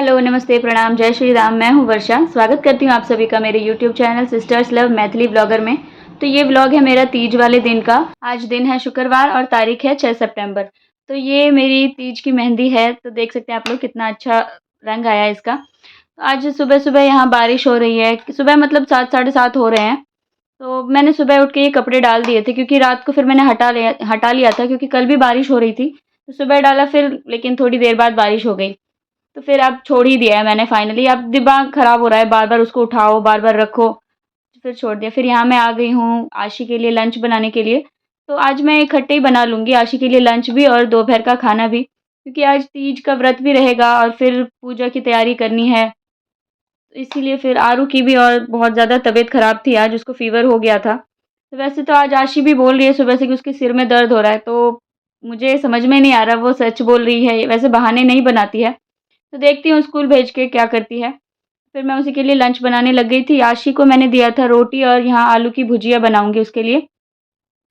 Hello, नमस्ते, प्रणाम, जय श्री राम। मैं हूँ वर्षा। स्वागत करती हूँ आप सभी का मेरे YouTube channel sisters love Maithili blogger में। तो ये व्लॉग है मेरा तीज वाले दिन का। आज दिन है शुक्रवार और तारीख है 6 सितंबर। तो ये मेरी तीज की मेहंदी है। तो देख सकते हैं आप लोग कितना अच्छा रंग आया है इसका। तो आज सुबह-सुबह यहाँ बारिश हो रही है। सुबह मतलब 7 साढ़े 7 हो रहे हैं। तो मैंने सुबह उठ के ये कपड़े डाल दिए थे क्योंकि रात को फिर मैंने हटा लिया था क्योंकि कल भी बारिश हो रही थी। तो सुबह डाला फिर लेकिन थोड़ी देर बाद बारिश हो गई। तो फिर अब छोड़ ही दिया है मैंने फाइनली। अब दिमाग ख़राब हो रहा है, बार-बार उसको उठाओ, बार-बार रखो, फिर छोड़ दिया। फिर यहाँ मैं आ गई हूँ आशी के लिए लंच बनाने के लिए। तो आज मैं इकट्ठे ही बना लूँगी आशी के लिए लंच भी और दोपहर का खाना भी, क्योंकि आज तीज का व्रत भी रहेगा और फिर पूजा की तैयारी करनी है। तो इसीलिए फिर आरू की भी और बहुत ज़्यादा तबीयत ख़राब थी आज, उसको फ़ीवर हो गया था। तो वैसे तो आज आशी भी बोल रही है सुबह से कि उसके सिर में दर्द हो रहा है, तो मुझे समझ में नहीं आ रहा वो सच बोल रही है, वैसे बहाने नहीं बनाती है। तो देखती हूँ स्कूल भेज के क्या करती है। फिर मैं उसी के लिए लंच बनाने लग गई थी। आशी को मैंने दिया था रोटी और यहाँ आलू की भुजिया बनाऊँगी उसके लिए,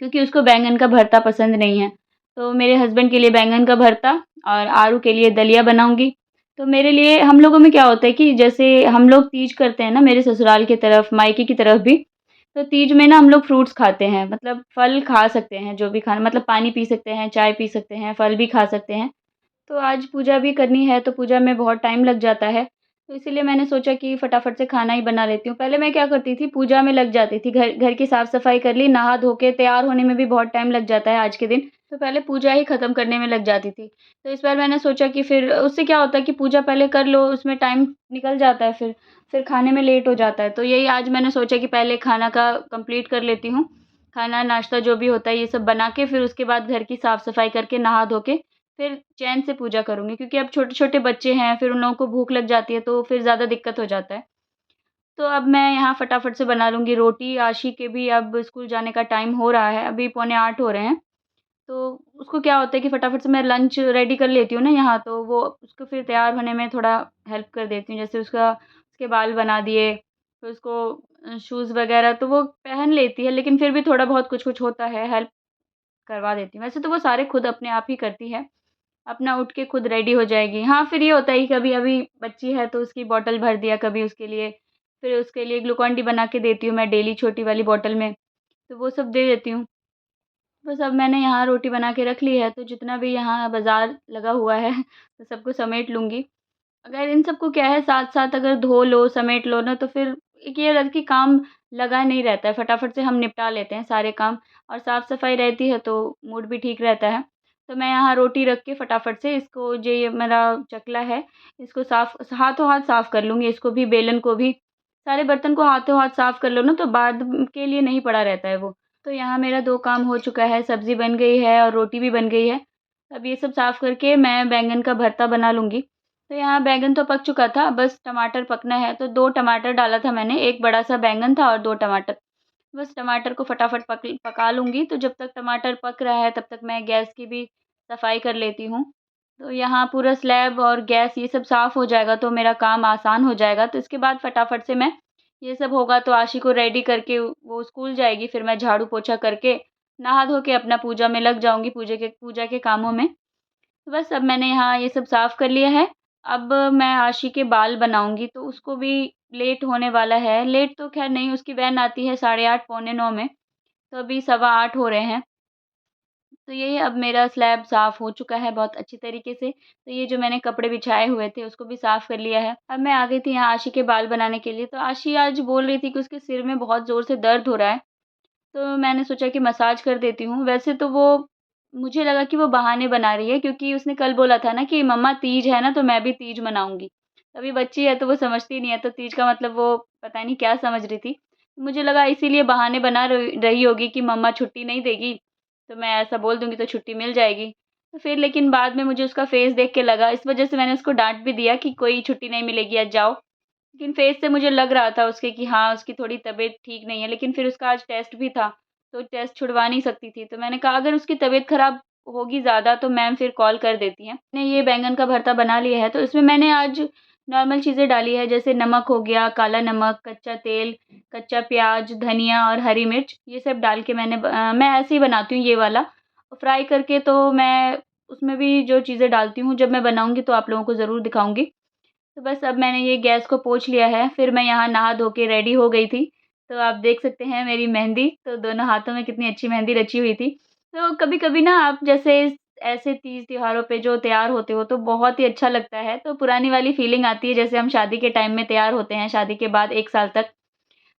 क्योंकि उसको बैंगन का भरता पसंद नहीं है। तो मेरे हस्बैंड के लिए बैंगन का भरता और आरू के लिए दलिया बनाऊँगी। तो मेरे लिए हम लोगों में क्या होता है कि जैसे हम लोग तीज करते हैं ना मेरे ससुराल की तरफ, मायके की तरफ भी, तो तीज में ना हम लोग फ्रूट्स खाते हैं, मतलब फल खा सकते हैं जो भी खाना मतलब पानी पी सकते हैं, चाय पी सकते हैं, फल भी खा सकते हैं। तो आज पूजा भी करनी है, तो पूजा में बहुत टाइम लग जाता है, तो इसीलिए मैंने सोचा कि फटाफट से खाना ही बना लेती हूँ। पहले मैं क्या करती थी, पूजा में लग जाती थी, घर घर की साफ-सफाई कर ली, नहा धो के तैयार होने में भी बहुत टाइम लग जाता है आज के दिन, तो पहले पूजा ही ख़त्म करने में लग जाती थी। तो इस बार मैंने सोचा कि फिर उससे क्या होता है कि पूजा पहले कर लो, उसमें टाइम निकल जाता है फिर खाने में लेट हो जाता है। तो यही आज मैंने सोचा कि पहले खाना का कंप्लीट कर लेती हूँ, खाना, नाश्ता जो भी होता है ये सब बना के फिर उसके बाद घर की साफ-सफाई करके, नहा धो के फिर चैन से पूजा करूँगी, क्योंकि अब छोटे-छोटे बच्चे हैं, फिर उन लोगों को भूख लग जाती है, तो फिर ज़्यादा दिक्कत हो जाता है। तो अब मैं यहाँ फटाफट से बना लूँगी रोटी। आशी के भी अब स्कूल जाने का टाइम हो रहा है, अभी पौने 8 हो रहे हैं। तो उसको क्या होता है कि फटाफट से मैं लंच रेडी कर लेती हूँ ना यहाँ, तो वो उसको फिर तैयार होने में थोड़ा हेल्प कर देती हूँ। जैसे उसके बाल बना दिए, फिर उसको शूज़ वग़ैरह तो वो पहन लेती है, लेकिन फिर भी थोड़ा बहुत कुछ-कुछ होता है, हेल्प करवा देती हूँ। वैसे तो वो सारे खुद अपने आप ही करती है। अपना उठ के खुद रेडी हो जाएगी। हाँ, फिर ये होता है कि कभी अभी बच्ची है तो उसकी बॉटल भर दिया कभी उसके लिए, फिर उसके लिए ग्लूकॉन-डी बना के देती हूँ मैं डेली छोटी वाली बॉटल में, तो वो सब दे देती हूँ। बस अब मैंने यहाँ रोटी बना के रख ली है, तो जितना भी यहाँ बाज़ार लगा हुआ है तो सबको समेट लूँगी। अगर इन सबको क्या है साथ-साथ अगर धो लो, समेट लो ना तो फिर एक ये रहता है कि काम लगा नहीं रहता है, फटाफट से हम निपटा लेते हैं सारे काम और साफ-सफाई रहती है तो मूड भी ठीक रहता है। तो मैं यहाँ रोटी रख के फटाफट से इसको जो ये मेरा चकला है, इसको हाथों-हाथ साफ़ कर लूँगी, इसको भी, बेलन को भी। सारे बर्तन को हाथों-हाथ साफ़ कर लो ना तो बाद के लिए नहीं पड़ा रहता है वो। तो यहाँ मेरा 2 काम हो चुका है, सब्ज़ी बन गई है और रोटी भी बन गई है। अब ये सब साफ़ करके मैं बैंगन का भरता बना लूँगी। तो यहाँ बैंगन तो पक चुका था, बस टमाटर पकना है, तो 2 टमाटर डाला था मैंने, 1 बड़ा-सा बैंगन था और 2 टमाटर। बस टमाटर को फटाफट पका लूँगी, तो जब तक टमाटर पक रहा है, तब तक मैं गैस की भी सफाई कर लेती हूँ। तो यहाँ पूरा स्लैब और गैस ये सब साफ़ हो जाएगा, तो मेरा काम आसान हो जाएगा। तो इसके बाद फटाफट से मैं ये सब होगा तो आशी को रेडी करके वो स्कूल जाएगी, फिर मैं झाड़ू-पोछा करके, नहा धो के अपना पूजा में लग जाऊँगी, पूजा के कामों में। तो बस अब मैंने यहाँ ये सब साफ़ कर लिया है। अब मैं आशी के बाल बनाऊँगी, तो उसको भी लेट होने वाला है। लेट तो ख़ैर नहीं, उसकी वैन आती है 8:30 पौने 9 में, तो अभी 7:15 हो रहे हैं। तो यही अब मेरा स्लैब साफ़ हो चुका है बहुत अच्छी तरीके से। तो ये जो मैंने कपड़े बिछाए हुए थे, उसको भी साफ़ कर लिया है। अब मैं आ गई थी यहाँ आशी के बाल बनाने के लिए, तो आशी आज बोल रही थी कि उसके सिर में बहुत ज़ोर से दर्द हो रहा है। तो मैंने सोचा कि मसाज कर देती हूँ। वैसे तो वो मुझे लगा कि वो बहाने बना रही है, क्योंकि उसने कल बोला था ना कि मम्मा तीज है ना तो मैं भी तीज मनाऊँगी। अभी बच्ची है तो वो समझती नहीं है, तो तीज का मतलब वो पता नहीं क्या समझ रही थी। मुझे लगा इसीलिए बहाने बना रही होगी कि मम्मा छुट्टी नहीं देगी, तो मैं ऐसा बोल दूँगी तो छुट्टी मिल जाएगी। तो फिर लेकिन बाद में मुझे उसका फ़ेस देख के लगा, इस वज़ह से मैंने उसको डाँट भी दिया कि कोई छुट्टी नहीं मिलेगी, आज जाओ। लेकिन फ़ेस से मुझे लग रहा था उसके कि हाँ, उसकी थोड़ी तबीयत ठीक नहीं है, लेकिन फिर उसका आज टेस्ट भी था, तो टेस्ट छुड़वा नहीं सकती थी। तो मैंने कहा अगर उसकी तबीयत ख़राब होगी ज़्यादा तो मैम फिर कॉल कर देती हैं। मैंने ये बैंगन का भरता बना लिया है, तो इसमें मैंने आज नॉर्मल चीज़ें डाली है, जैसे नमक हो गया, काला नमक, कच्चा तेल, कच्चा प्याज़, धनिया और हरी मिर्च, ये सब डाल के मैं ऐसे ही बनाती हूँ ये वाला। फ्राई करके तो मैं उसमें भी जो चीज़ें डालती हूँ, जब मैं बनाऊँगी तो आप लोगों को ज़रूर दिखाऊँगी। तो बस अब मैंने ये गैस को पोंछ लिया है, फिर मैं यहाँ नहा धो के रेडी हो गई थी। तो आप देख सकते हैं मेरी मेहंदी, तो दोनों हाथों में कितनी अच्छी मेहंदी रची हुई थी। तो कभी-कभी ना आप जैसे ऐसे तीज त्योहारों पे जो तैयार होते हो तो बहुत ही अच्छा लगता है। तो पुरानी वाली फीलिंग आती है जैसे हम शादी के टाइम में तैयार होते हैं, शादी के बाद 1 साल तक।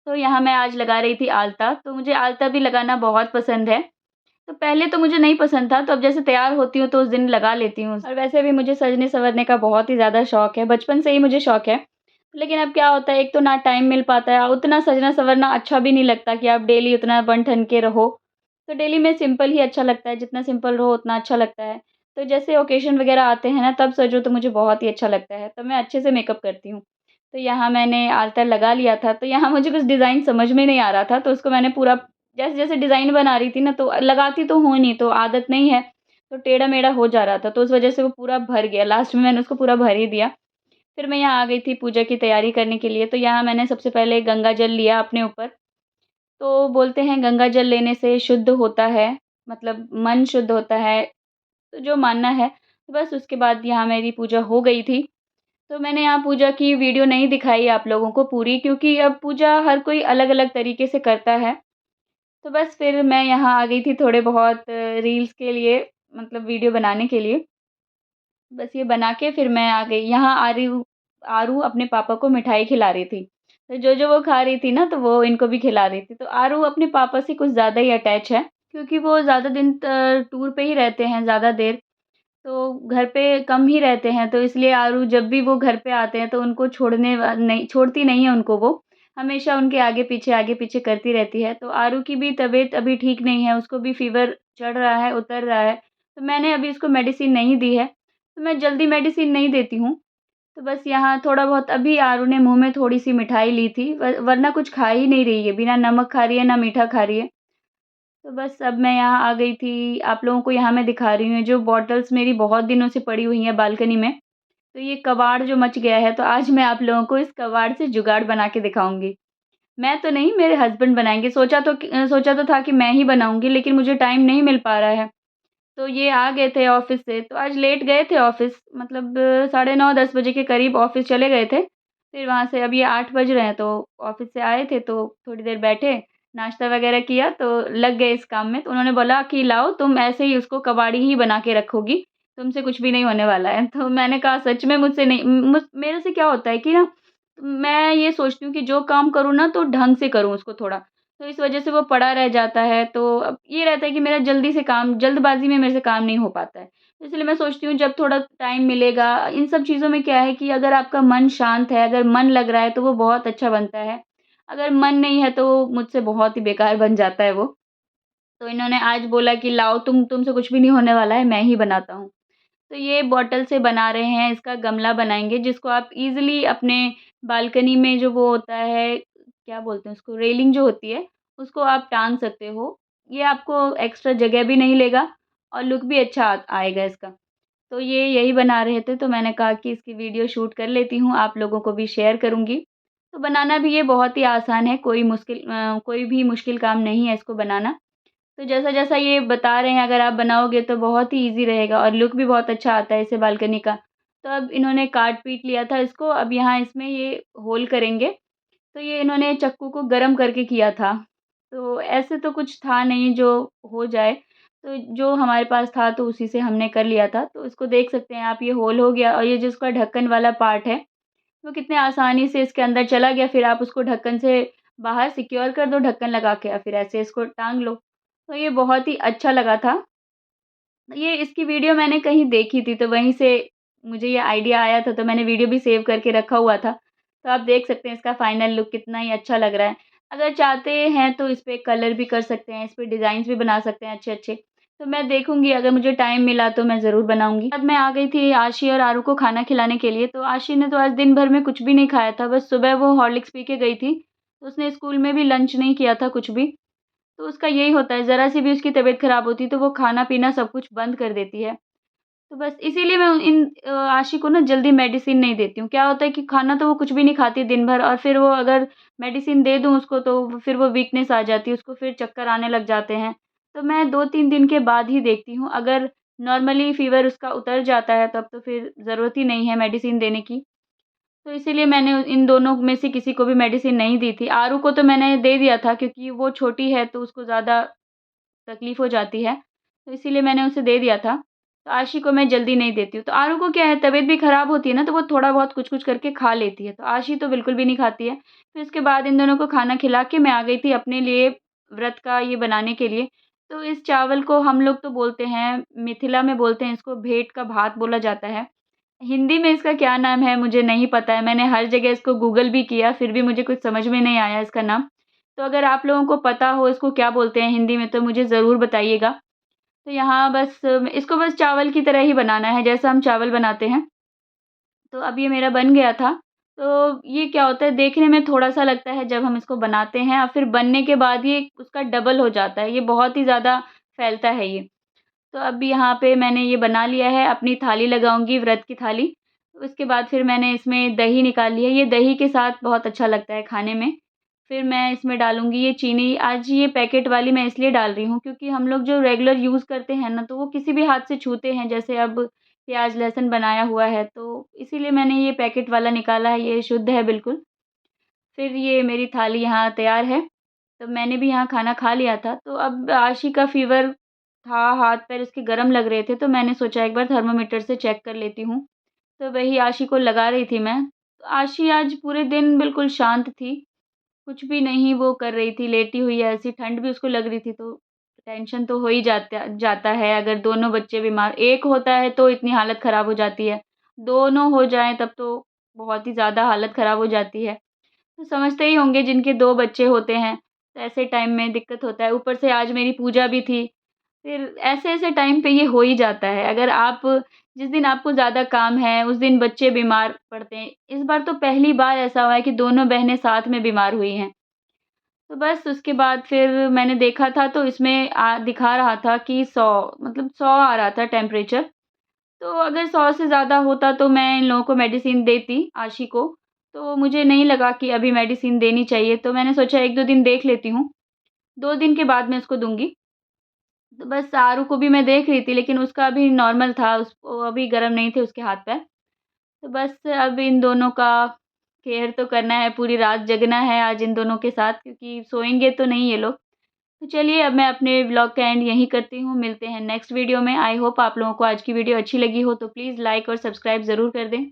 तो यहाँ मैं आज लगा रही थी आलता, तो मुझे आलता भी लगाना बहुत पसंद है। तो पहले तो मुझे नहीं पसंद था, तो अब जैसे तैयार होती हूँ तो उस दिन लगा लेती हूँ और वैसे भी मुझे सजने-संवरने का बहुत ही ज़्यादा शौक है, बचपन से ही मुझे शौक है। लेकिन अब क्या होता है, एक तो ना टाइम मिल पाता है और उतना सजना-संवरना अच्छा भी नहीं लगता कि आप डेली उतना बन-ठन के रहो। तो डेली में सिंपल ही अच्छा लगता है, जितना सिंपल रहो उतना अच्छा लगता है। तो जैसे ओकेशन वगैरह आते हैं ना, तब सजो तो मुझे बहुत ही अच्छा लगता है, तब मैं अच्छे से मेकअप करती हूँ। तो यहाँ मैंने आल्तर लगा लिया था, तो यहाँ मुझे कुछ डिज़ाइन समझ में नहीं आ रहा था, तो उसको मैंने पूरा जैसे-जैसे डिज़ाइन बना रही थी ना, तो लगाती तो हूँ नहीं, तो आदत नहीं है, तो टेढ़ा-मेढ़ा हो जा रहा था, तो उस वज़ह से वो पूरा भर गया। लास्ट में मैंने उसको पूरा भर ही दिया। फिर मैं यहाँ आ गई थी पूजा की तैयारी करने के लिए, तो यहाँ मैंने सबसे पहले गंगा जल लिया अपने ऊपर। तो बोलते हैं गंगा जल लेने से शुद्ध होता है, मतलब मन शुद्ध होता है, तो जो मानना है। तो बस उसके बाद यहाँ मेरी पूजा हो गई थी। तो मैंने यहाँ पूजा की वीडियो नहीं दिखाई आप लोगों को पूरी, क्योंकि अब पूजा हर कोई अलग-अलग तरीके से करता है। तो बस फिर मैं यहाँ आ गई थी थोड़े बहुत रील्स के लिए, मतलब वीडियो बनाने के लिए। बस ये बना के फिर मैं आ गई। यहाँ आरू अपने पापा को मिठाई खिला रही थी। तो जो-जो वो खा रही थी ना, तो वो इनको भी खिला रही थी। तो आरू अपने पापा से कुछ ज़्यादा ही अटैच है, क्योंकि वो ज़्यादा दिन टूर पे ही रहते हैं, ज़्यादा देर। तो घर पे कम ही रहते हैं, तो इसलिए आरू जब भी वो घर पे आते हैं, तो उनको छोड़ती नहीं है उनको वो। हमेशा उनके आगे-पीछे करती रहती है। तो आरू की भी तबीयत अभी ठीक नहीं है, उसको भी फ़ीवर चढ़ रहा है, उतर रहा है। तो मैंने अभी उसको मेडिसिन नहीं दी है, तो मैं जल्दी मेडिसिन नहीं देती हूँ। तो बस यहाँ थोड़ा बहुत अभी आरू ने मुँह में थोड़ी-सी मिठाई ली थी, वरना कुछ खा ही नहीं रही है, बिना नमक खा रही है, ना मीठा खा रही है। तो बस अब मैं यहाँ आ गई थी, आप लोगों को यहाँ मैं दिखा रही हूँ, जो बॉटल्स मेरी बहुत दिनों से पड़ी हुई हैं बालकनी में। तो ये कबाड़ जो मच गया है, तो आज मैं आप लोगों को इस कबाड़ से जुगाड़ बना के दिखाऊँगी। मैं तो नहीं, मेरे हस्बैंड बनाएँगे। सोचा तो था कि मैं ही बनाऊँगी, लेकिन मुझे टाइम नहीं मिल पा रहा है। तो ये आ गए थे ऑफ़िस से, तो आज लेट गए थे ऑफ़िस, मतलब साढ़े 9 10 बजे के करीब ऑफ़िस चले गए थे। फिर वहाँ से अब ये 8 बज रहे हैं, तो ऑफ़िस से आए थे, तो थोड़ी देर बैठे, नाश्ता वग़ैरह किया, तो लग गए इस काम में। तो उन्होंने बोला कि लाओ तुम ऐसे ही उसको कबाड़ी ही बना के रखोगी, तुमसे कुछ भी नहीं होने वाला है। तो मैंने कहा सच में मुझसे नहीं, मेरे से क्या होता है कि ना, मैं ये सोचती हूँ कि जो काम करूँ ना, तो ढंग से करूँ उसको थोड़ा। तो इस वज़ह से वो पड़ा रह जाता है, तो अब ये रहता है कि मेरा जल्दी से काम, जल्दबाज़ी में मेरे से काम नहीं हो पाता है। तो इसलिए मैं सोचती हूँ जब थोड़ा टाइम मिलेगा, इन सब चीज़ों में क्या है कि अगर आपका मन शांत है, अगर मन लग रहा है, तो वो बहुत अच्छा बनता है। अगर मन नहीं है, तो मुझसे बहुत ही बेकार बन जाता है वो। तो इन्होंने आज बोला कि लाओ तुमसे कुछ भी नहीं होने वाला है, मैं ही बनाता हूँ। तो ये बॉटल से बना रहे हैं, इसका गमला बनाएँगे, जिसको आप ईज़िली अपने बालकनी में जो वो होता है, क्या बोलते हैं उसको, रेलिंग जो होती है, उसको आप टाँग सकते हो। ये आपको एक्स्ट्रा जगह भी नहीं लेगा और लुक भी अच्छा आएगा इसका। तो ये यही बना रहे थे, तो मैंने कहा कि इसकी वीडियो शूट कर लेती हूँ, आप लोगों को भी शेयर करूँगी। तो बनाना भी ये बहुत ही आसान है, कोई भी मुश्किल काम नहीं है इसको बनाना। तो जैसा-जैसा ये बता रहे हैं, अगर आप बनाओगे तो बहुत ही ईज़ी रहेगा और लुक भी बहुत अच्छा आता है इससे बालकनी का। तो अब इन्होंने काट-पीट लिया था इसको, अब यहाँ इसमें ये होल करेंगे। तो ये इन्होंने चक्कू को गरम करके किया था। तो ऐसे तो कुछ था नहीं जो हो जाए, तो जो हमारे पास था तो उसी से हमने कर लिया था। तो इसको देख सकते हैं आप, ये होल हो गया और ये जो इसका ढक्कन वाला पार्ट है, वो कितने आसानी से इसके अंदर चला गया। फिर आप उसको ढक्कन से बाहर सिक्योर कर दो ढक्कन लगा के और फिर ऐसे इसको टाँग लो। तो ये बहुत ही अच्छा लगा था। ये इसकी वीडियो मैंने कहीं देखी थी, तो वहीं से मुझे ये आइडिया आया था, तो मैंने वीडियो भी सेव करके रखा हुआ था। तो आप देख सकते हैं इसका फाइनल लुक कितना ही अच्छा लग रहा है। अगर चाहते हैं तो इस पे कलर भी कर सकते हैं, इस पे डिज़ाइन्स भी बना सकते हैं अच्छे-अच्छे। तो मैं देखूँगी, अगर मुझे टाइम मिला तो मैं ज़रूर बनाऊँगी। बाद मैं आ गई थी आशी और आरू को खाना खिलाने के लिए, तो आशी ने तो आज दिन भर में कुछ भी नहीं खाया था, बस सुबह वो हॉर्लिक्स पी के गई थी। तो उसने स्कूल में भी लंच नहीं किया था कुछ भी। तो उसका यही होता है, ज़रा-सी भी उसकी तबीयत ख़राब होती है, तो वो खाना-पीना सब कुछ बंद कर देती है। तो बस इसीलिए मैं आशी को ना जल्दी मेडिसिन नहीं देती हूँ। क्या होता है कि खाना तो वो कुछ भी नहीं खाती दिन भर, और फिर वो अगर मेडिसिन दे दूँ उसको, तो फिर वो वीकनेस आ जाती है, उसको फिर चक्कर आने लग जाते हैं। तो मैं 2-3 दिन के बाद ही देखती हूँ, अगर नॉर्मली फ़ीवर उसका उतर जाता है तब तो फिर ज़रूरत ही नहीं है मेडिसिन देने की। तो इसीलिए मैंने इन दोनों में से किसी को भी मेडिसिन नहीं दी थी। आरू को तो मैंने दे दिया था क्योंकि वो छोटी है तो उसको ज़्यादा तकलीफ़ हो जाती है, तो इसीलिए मैंने उसे दे दिया था। तो आशी को मैं जल्दी नहीं देती हूँ। तो आरू को क्या है, तबीयत भी ख़राब होती है ना, तो वो थोड़ा बहुत कुछ-कुछ करके खा लेती है। तो आशी तो बिल्कुल भी नहीं खाती है। फिर इसके बाद इन दोनों को खाना खिला के मैं आ गई थी अपने लिए व्रत का ये बनाने के लिए। तो इस चावल को हम लोग तो बोलते हैं, मिथिला में बोलते हैं इसको भेंट का भात बोला जाता है। हिंदी में इसका क्या नाम है मुझे नहीं पता है। मैंने हर जगह इसको गूगल भी किया, फिर भी मुझे कुछ समझ में नहीं आया इसका नाम। तो अगर आप लोगों को पता हो इसको क्या बोलते हैं हिंदी में तो मुझे ज़रूर बताइएगा। तो यहाँ बस इसको बस चावल की तरह ही बनाना है जैसा हम चावल बनाते हैं। तो अब ये मेरा बन गया था। तो ये क्या होता है, देखने में थोड़ा-सा लगता है जब हम इसको बनाते हैं और फिर बनने के बाद ये उसका डबल हो जाता है। ये बहुत ही ज़्यादा फैलता है ये। तो अब यहाँ पे मैंने ये बना लिया है, अपनी थाली लगाऊँगी व्रत की थाली। उसके बाद फिर मैंने इसमें दही निकाल ली है, ये दही के साथ बहुत अच्छा लगता है खाने में। फिर मैं इसमें डालूँगी ये चीनी, आज ये पैकेट वाली मैं इसलिए डाल रही हूँ क्योंकि हम लोग जो रेगुलर यूज़ करते हैं ना, तो वो किसी भी हाथ से छूते हैं, जैसे अब प्याज़ लहसुन बनाया हुआ है, तो इसीलिए मैंने ये पैकेट वाला निकाला है, ये शुद्ध है बिल्कुल। फिर ये मेरी थाली यहाँ तैयार है। तो मैंने भी यहाँ खाना खा लिया था, तो अब आशी का फ़ीवर था, हाथ-पैर उसके गरम लग रहे थे, तो मैंने सोचा एक बार थर्मामीटर से चेक कर लेती हूँ। तो वही आशी को लगा रही थी मैं। तो आशी आज पूरे दिन बिल्कुल शांत थी, कुछ भी नहीं वो कर रही थी, लेटी हुई है ऐसी, ठंड भी उसको लग रही थी, तो टेंशन तो हो ही जाता जाता है अगर दोनों बच्चे बीमार, एक होता है तो इतनी हालत ख़राब हो जाती है, दोनों हो जाएँ तब तो बहुत ही ज़्यादा हालत ख़राब हो जाती है। तो समझते ही होंगे जिनके 2 बच्चे होते हैं, तो ऐसे टाइम में दिक्कत होता है। ऊपर से आज मेरी पूजा भी थी, फिर ऐसे-ऐसे टाइम पे ये हो ही जाता है। अगर आप जिस दिन आपको ज़्यादा काम है, उस दिन बच्चे बीमार पड़ते हैं। इस बार तो पहली बार ऐसा हुआ है कि दोनों बहनें साथ में बीमार हुई हैं। तो बस उसके बाद फिर मैंने देखा था तो इसमें दिखा रहा था कि 100 मतलब 100 आ रहा था टेम्परेचर। तो अगर 100 से ज़्यादा होता तो मैं इन लोगों को मेडिसिन देती, आशी को। तो मुझे नहीं लगा कि अभी मेडिसिन देनी चाहिए, तो मैंने सोचा 1-2 दिन देख लेती हूँ। 2 दिन के बाद मैं इसको दूँगी। तो बस आरू को भी मैं देख रही थी लेकिन उसका अभी नॉर्मल था, उसको अभी गरम नहीं थे उसके हाथ-पैर। तो बस अब इन दोनों का केयर तो करना है, पूरी रात जगना है आज इन दोनों के साथ क्योंकि सोएँगे तो नहीं ये लोग। तो चलिए अब मैं अपने व्लॉग का एंड यहीं करती हूँ, मिलते हैं नेक्स्ट वीडियो में। आई होप आप लोगों को आज की वीडियो अच्छी लगी हो तो प्लीज़ लाइक और सब्सक्राइब ज़रूर कर दें।